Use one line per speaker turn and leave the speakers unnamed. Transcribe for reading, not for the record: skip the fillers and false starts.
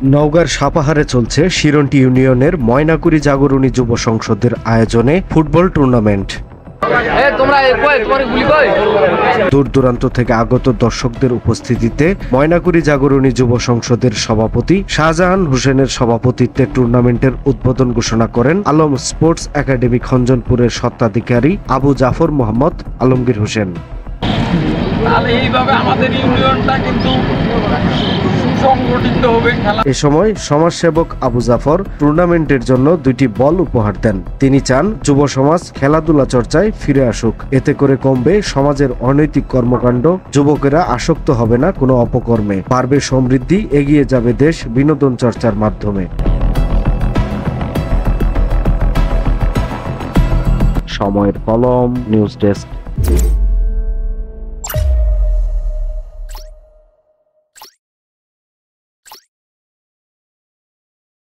নওগাঁর সাপাহারে চলছে শিরন্টি ইউনিয়নের ময়নাকুড়ি জাগরণী যুব সংসদের আয়োজনে ফুটবল টুর্নামেন্ট। দূর দূরান্ত থেকে আগত দর্শকদের উপস্থিতিতে ময়নাকুড়ি জাগরণী যুব সংসদের সভাপতি শাহজাহান হোসেনের সভাপতিত্বে টুর্নামেন্টের উদ্বোধন ঘোষণা করেন আলম স্পোর্টস একাডেমি খঞ্জনপুরের স্বত্বাধিকারী আবু জাফর মোহাম্মদ আলমগীর হোসেন। এ সময় সমাজসেবক আবু জাফর টুর্নামেন্টের জন্য 2টি বল উপহার দেন। তিনি চান যুব সমাজ খেলাধুলা চর্চায় ফিরে আসুক, এতে করে কমবে সমাজের অনৈতিক কর্মকাণ্ড, যুবকেরা আসক্ত হবে না কোনো অপকর্মে, বাড়বে সমৃদ্ধি, এগিয়ে যাবে দেশ বিনোদন চর্চার মাধ্যমে। সময়ের কলম, নিউজ ডেস্ক।